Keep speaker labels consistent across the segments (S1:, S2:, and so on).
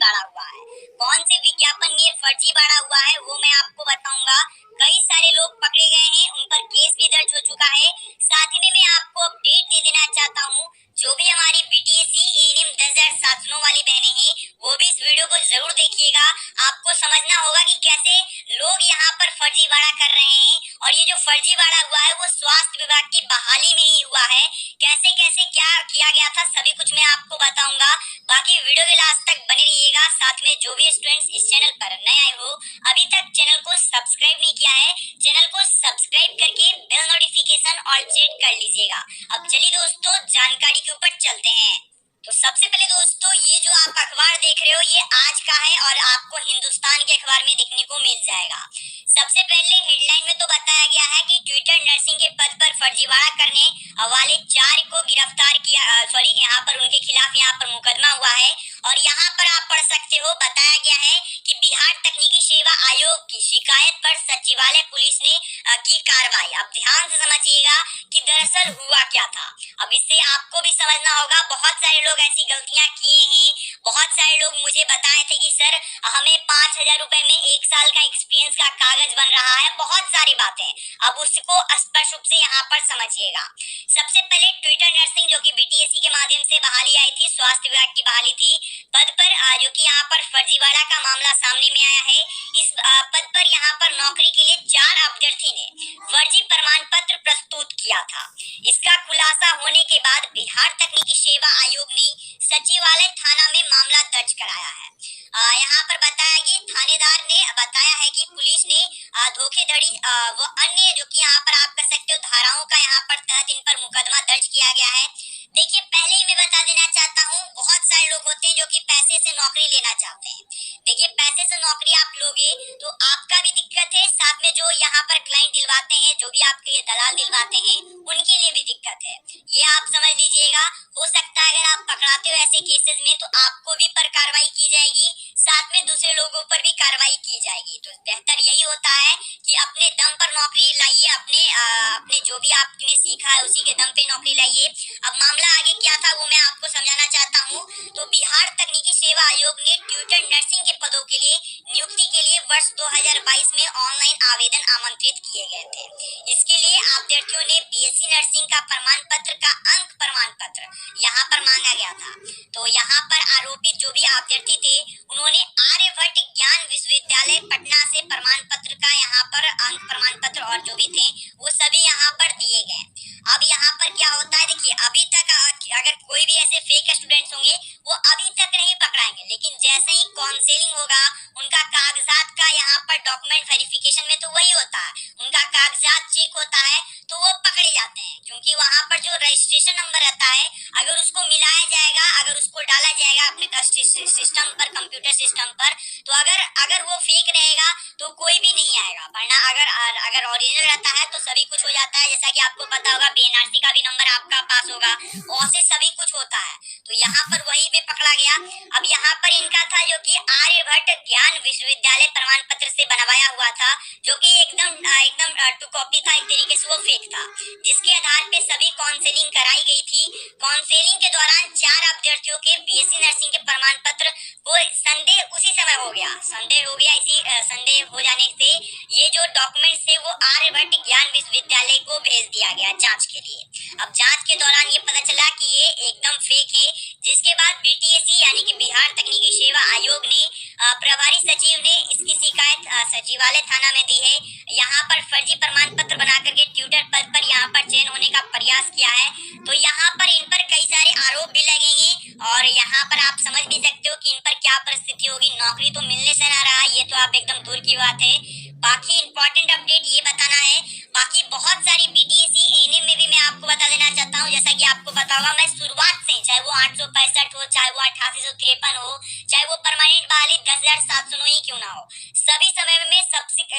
S1: फर्जीवाड़ा हुआ है। कौन से विज्ञापन में फर्जीवाड़ा हुआ है वो मैं आपको बताऊंगा। कई सारे लोग पकड़े गए हैं, उन पर केस भी दर्ज हो चुका है। साथ ही में मैं आपको अपडेट दे देना चाहता हूँ, जो भी हमारी बीटीएससी एएनएम 10,007 सुनो वाली बहनें हैं वो भी इस वीडियो को जरूर देखिएगा। आपको समझना होगा कि कैसे लोग यहाँ पर फर्जीवाड़ा कर रहे हैं, और ये जो फर्जीवाड़ा हुआ है वो स्वास्थ्य विभाग की बहाली में ही हुआ है। कैसे कैसे क्या किया गया था सभी कुछ मैं आपको बताऊंगा। बाकी वीडियो के लास्ट तक बने रहिएगा। साथ में जो भी स्टूडेंट्स इस चैनल पर नए आए हो, अभी तक चैनल को सब्सक्राइब नहीं किया है, चैनल को सब्सक्राइब करके बेल नोटिफिकेशन ऑल सेट कर लीजिएगा। अब चलिए दोस्तों जानकारी के ऊपर चलते हैं। तो सबसे पहले दोस्तों ये जो आप अखबार देख रहे हो ये आज का है और आपको हिंदुस्तान के अखबार में देखने को मिल जाएगा। सबसे पहले हेडलाइन में तो बताया गया है कि ट्विटर नर्सिंग के पद पर फर्जीवाड़ा करने वाले 4 को गिरफ्तार किया, यहाँ पर उनके खिलाफ यहाँ पर मुकदमा हुआ है। और यहाँ पर आप पढ़ सकते हो, बताया गया है कि बिहार तकनीकी सेवा आयोग की शिकायत पर सचिवालय पुलिस ने की कार्रवाई। अब ध्यान से समझिएगा कि दरअसल हुआ क्या था। अब इससे आपको भी समझना होगा, बहुत सारे लोग ऐसी गलतियां किए हैं। बहुत सारे लोग मुझे बताए थे कि सर हमें 5,000 रुपए में 1 साल का एक्सपीरियंस का कागज बन रहा है, बहुत सारी बातें। अब उसको स्पष्ट रूप से यहाँ पर समझिएगा। सबसे पहले ट्विटर नर्सिंग जो कि बीटीएससी के माध्यम से बहाली आई थी, स्वास्थ्य विभाग की बहाली थी, पद पर जो कि यहाँ पर फर्जीवाड़ा का मामला सामने में आया है। इस पद पर यहाँ पर नौकरी के लिए 4 अभ्यर्थी ने फर्जी प्रमाण पत्र प्रस्तुत किया था। इसका खुलासा होने के बाद बिहार तकनीकी सेवा आयोग ने सचिवालय थाना में मामला दर्ज कराया है। यहाँ पर बताया कि थानेदार ने बताया है कि पुलिस ने धोखाधड़ी व अन्य जो कि यहाँ पर आप कर सकते हो धाराओं का यहाँ पर तहत इन पर मुकदमा दर्ज किया गया है। देखिए पहले ही मैं बता देना चाहता हूँ, बहुत सारे लोग होते हैं जो कि पैसे से नौकरी लेना चाहते हैं। देखिए पैसे से नौकरी आप लोगे तो आपका भी दिक्कत है, साथ में जो यहाँ पर क्लाइंट दिलवाते हैं, जो भी आपके ये दलाल दिलवाते हैं, उनके लिए भी दिक्कत है। ये आप समझ लीजिएगा। हो सकता है अगर आप पकड़ाते हो ऐसे केसेस में तो आपको भी पर कार्रवाई की जाएगी, साथ में दूसरे लोगों पर भी कार्रवाई की जाएगी। तो बेहतर यही होता है कि अपने दम पर नौकरी लाइए, अपने जो भी आपने सीखा है उसी के दम पे नौकरी लाइए। अब मामला आगे क्या था वो मैं आपको समझाना चाहता हूँ। तो बिहार तकनीकी सेवा आयोग ने ट्विटर नर्सिंग के पदों के लिए नियुक्ति के लिए वर्ष 2022 में ऑनलाइन आवेदन आमंत्रित किए गए थे। इसके लिए अभ्यर्थियों ने बीएससी नर्सिंग का प्रमाण पत्र का अंक प्रमाण पत्र यहाँ पर मांगा गया था। तो यहाँ पर आरोपित जो भी अभ्यर्थी थे उन्होंने आर्यभट्ट ज्ञान विश्वविद्यालय पटना से प्रमाण पत्र का यहाँ पर अंक प्रमाण पत्र और जो भी थे वो सभी यहाँ पर दिए गए। अब यहाँ पर क्या होता है, देखिए अभी तक अगर कोई भी ऐसे फेक स्टूडेंट्स होंगे वो अभी तक नहीं पकड़ाएंगे, लेकिन जैसे ही काउंसलिंग होगा उनका कागजात का यहाँ पर डॉक्यूमेंट वेरिफिकेशन में तो वही होता है, उनका कागजात चेक होता है तो वो पकड़े जाते हैं। क्योंकि वहाँ पर जो रजिस्ट्रेशन नंबर रहता है अगर उसको मिलाया जाएगा, अगर उसको डाला जाएगा अपने सिस्टम पर, कंप्यूटर सिस्टम पर, तो अगर वो फेक रहेगा तो कोई भी नहीं आएगा, वरना अगर ओरिजिनल रहता है तो सभी कुछ हो जाता है। जैसा कि आपको पता होगा बीएनआरसी का भी नंबर आपका पास होगा, और से सभी कुछ होता है। तो यहाँ पर वही भी पकड़ा गया। अब यहाँ पर इनका था जो कि आर्यभट्ट ज्ञान विश्वविद्यालय प्रमाण पत्र से बनवाया हुआ था, जो कि एकदम टू कॉपी था, एक तरीके से वो फेक था, जिसके आधार पे सभी काउंसलिंग कराई गई थी। काउंसलिंग के दौरान 4 अभ्यर्थियों के बीएससी नर्सिंग के प्रमाण पत्र को संदेह उसी समय हो गया, इसी संदेह हो जाने से ये जो डॉक्यूमेंट्स थे वो आर्यभट्ट ज्ञान विश्वविद्यालय को भेज दिया गया जांच के लिए। अब जांच के दौरान ये पता चला कि ये एकदम फेक है, जिसके बाद बीटीएससी यानी कि बिहार तकनीकी सेवा आयोग ने प्रभारी सचिव ने इसकी शिकायत सचिवालय थाना में दी है। यहाँ पर फर्जी प्रमाण पत्र बना करके ट्विटर पद पर यहाँ पर चयन होने का प्रयास किया है। तो यहाँ पर इन पर कई सारे आरोप भी लगेंगे, और यहाँ पर आप समझ भी सकते हो कि इन पर क्या परिस्थिति होगी। नौकरी तो मिलने से ना रहा, ये तो आप एकदम दूर की बात है। बाकी इंपॉर्टेंट अपडेट ये बताना है, बाकी बहुत सारी बीटीएससी एएनएम में भी मैं आपको बता देना चाहता हूँ। जैसा कि आपको पता होगा मैं शुरुआत से, चाहे वो 865 हो, चाहे वो 8853 हो, चाहे वो परमानेंट बहाली 10,709 ही क्यों ना हो, सभी समय में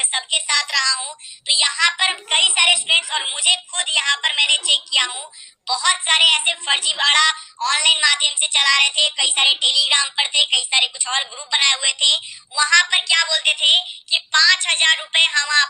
S1: सबके साथ रहा हूँ। तो यहाँ पर कई सारे स्टूडेंट्स और मुझे खुद यहाँ पर मैंने चेक किया हूँ, बहुत सारे ऐसे फर्जीवाड़ा ऑनलाइन माध्यम से चला रहे थे, कई सारे टेलीग्राम पर थे, कई सारे कुछ और ग्रुप बनाए हुए थे। वहां पर क्या बोलते थे कि 5,000 रुपए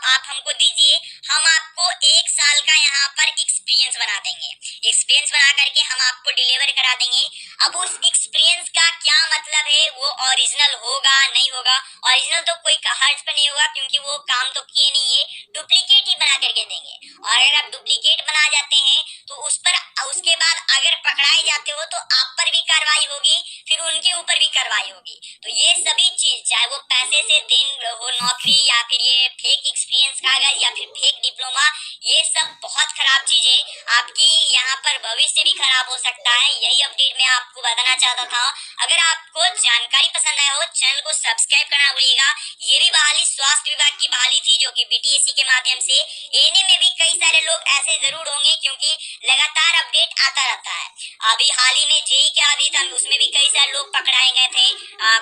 S1: आप हमको दीजिए, हम आपको 1 साल का यहाँ पर एक्सपीरियंस बना देंगे, एक्सपीरियंस बना करके हम आपको डिलीवर करा देंगे। अब उस एक्सपीरियंस का क्या मतलब है, वो ओरिजिनल होगा नहीं होगा? ओरिजिनल तो कोई हर्ज पर नहीं होगा, क्योंकि वो काम तो किए नहीं है, डुप्लीकेट ही बना करके देंगे। और अगर आप डुप्लीकेट बना जाते हैं तो उस पर उसके बाद अगर पकड़ाए जाते हो तो आप पर भी कार्रवाई होगी, फिर उनके ऊपर भी कार्रवाई होगी। तो ये सभी चीज, चाहे वो पैसे से देन हो नौकरी, या फिर ये फेक एक्सपीरियंस कागज, या फिर फेक डिप्लोमा, ये सब बहुत खराब चीज है। आपकी यहाँ पर भविष्य भी खराब हो सकता है। यही अपडेट मैं आपको बताना चाहता था। अगर आपको जानकारी पसंद आया हो, चैनल को सब्सक्राइब करना भूलिएगा। ये भी बहाली स्वास्थ्य विभाग की बहाली थी, जो कि बीटीएससी के माध्यम से। एएनएम में भी कई सारे लोग ऐसे जरूर होंगे, क्योंकि लगातार अपडेट आता रहता है। अभी हाल ही में जेई क्या अभी था, उसमें भी कई सारे लोग पकड़ाए गए थे,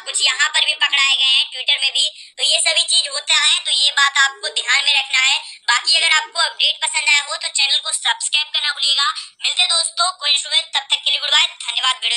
S1: कुछ यहाँ पर भी पकड़ाए गए हैं, ट्विटर में भी। तो ये सभी चीज होता है, तो ये बात आपको ध्यान में रखना है। बाकी अगर आपको अपडेट पसंद आया हो तो चैनल को सब्सक्राइब करना भूलिएगा। मिलते दोस्तों कोई सुबह, तब तक के लिए गुड बाय, धन्यवाद। वीडियो